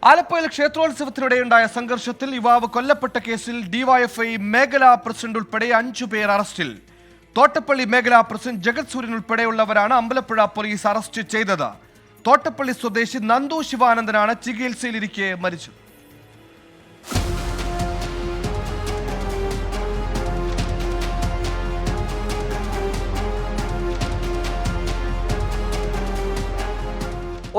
ആലപ്പുഴയിൽ ക്ഷേത്രോത്സവത്തിനിടെയുണ്ടായ സംഘർഷത്തിൽ യുവാവ് കൊല്ലപ്പെട്ട കേസിൽ ഡിവൈഎഫ്ഐ മേഖലാ പ്രസിഡന്റ് ഉൾപ്പെടെ 5 പേർ അറസ്റ്റിൽ. തോട്ടപ്പള്ളി മേഖലാ പ്രസിഡന്റ് ജഗത് സൂര്യൻ ഉൾപ്പെടെയുള്ളവരാണ് അമ്പലപ്പുഴ പോലീസ് അറസ്റ്റ് ചെയ്തത്. തോട്ടപ്പള്ളി സ്വദേശി നന്ദു ശിവാനന്ദനാണ് ചികിത്സയിലിരിക്കെ മരിച്ചത്.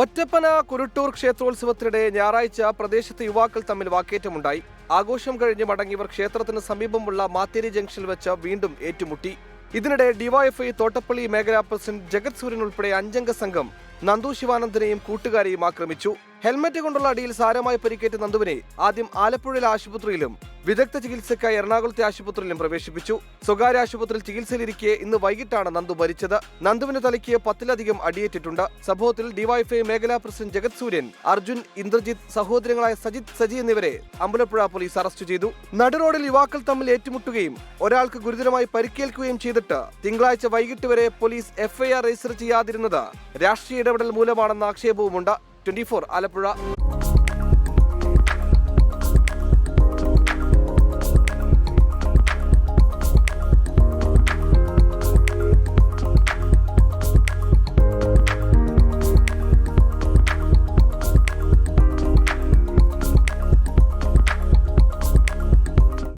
ഒറ്റപ്പന കുരുട്ടൂർ ക്ഷേത്രോത്സവത്തിനിടെ ഞായറാഴ്ച പ്രദേശത്തെ യുവാക്കൾ തമ്മിൽ വാക്കേറ്റമുണ്ടായി. ആഘോഷം കഴിഞ്ഞ് മടങ്ങിയവർ ക്ഷേത്രത്തിന് സമീപമുള്ള മാത്തേരി ജംഗ്ഷനിൽ വെച്ച് വീണ്ടും ഏറ്റുമുട്ടി. ഇതിനിടെ ഡിവൈഎഫ്ഐ തോട്ടപ്പള്ളി മേഖലാ പ്രസിഡന്റ് ജഗത് സൂര്യൻ ഉൾപ്പെടെ 5 അംഗ സംഘം നന്ദു ശിവാനന്ദനെയും കൂട്ടുകാരെയും ആക്രമിച്ചു. ഹെൽമറ്റ് കൊണ്ടുള്ള അടിയിൽ സാരമായി പരിക്കേറ്റ നന്ദുവിനെ ആദ്യം ആലപ്പുഴയിലെ ആശുപത്രിയിലും വിദഗ്ധ ചികിത്സയ്ക്കായി എറണാകുളത്തെ ആശുപത്രിയിലും പ്രവേശിപ്പിച്ചു. സ്വകാര്യ ആശുപത്രിയിൽ ചികിത്സയിലിരിക്കെ ഇന്ന് വൈകിട്ടാണ് നന്ദു മരിച്ചത്. നന്ദുവിന്റെ തലയ്ക്ക് 10-ലധികം അടിയേറ്റിട്ടുണ്ട്. സംഭവത്തിൽ ഡിവൈഎഫ്ഐ മേഖലാ പ്രസിഡന്റ് ജഗത് സൂര്യൻ, അർജുൻ, ഇന്ദ്രജിത്ത്, സഹോദരങ്ങളായ സജിത്, സജി എന്നിവരെ അമ്പലപ്പുഴ പോലീസ് അറസ്റ്റ് ചെയ്തു. നടുറോഡിൽ യുവാക്കൾ തമ്മിൽ ഏറ്റുമുട്ടുകയും ഒരാൾക്ക് ഗുരുതരമായി പരിക്കേൽക്കുകയും ചെയ്തിട്ട് തിങ്കളാഴ്ച വൈകിട്ട് വരെ പോലീസ് എഫ്ഐആർ രജിസ്റ്റർ ചെയ്യാതിരുന്നത് രാഷ്ട്രീയ ഇടപെടൽ മൂലമാണെന്ന ആക്ഷേപവുമുണ്ട്. 24 ആലപ്പുഴ.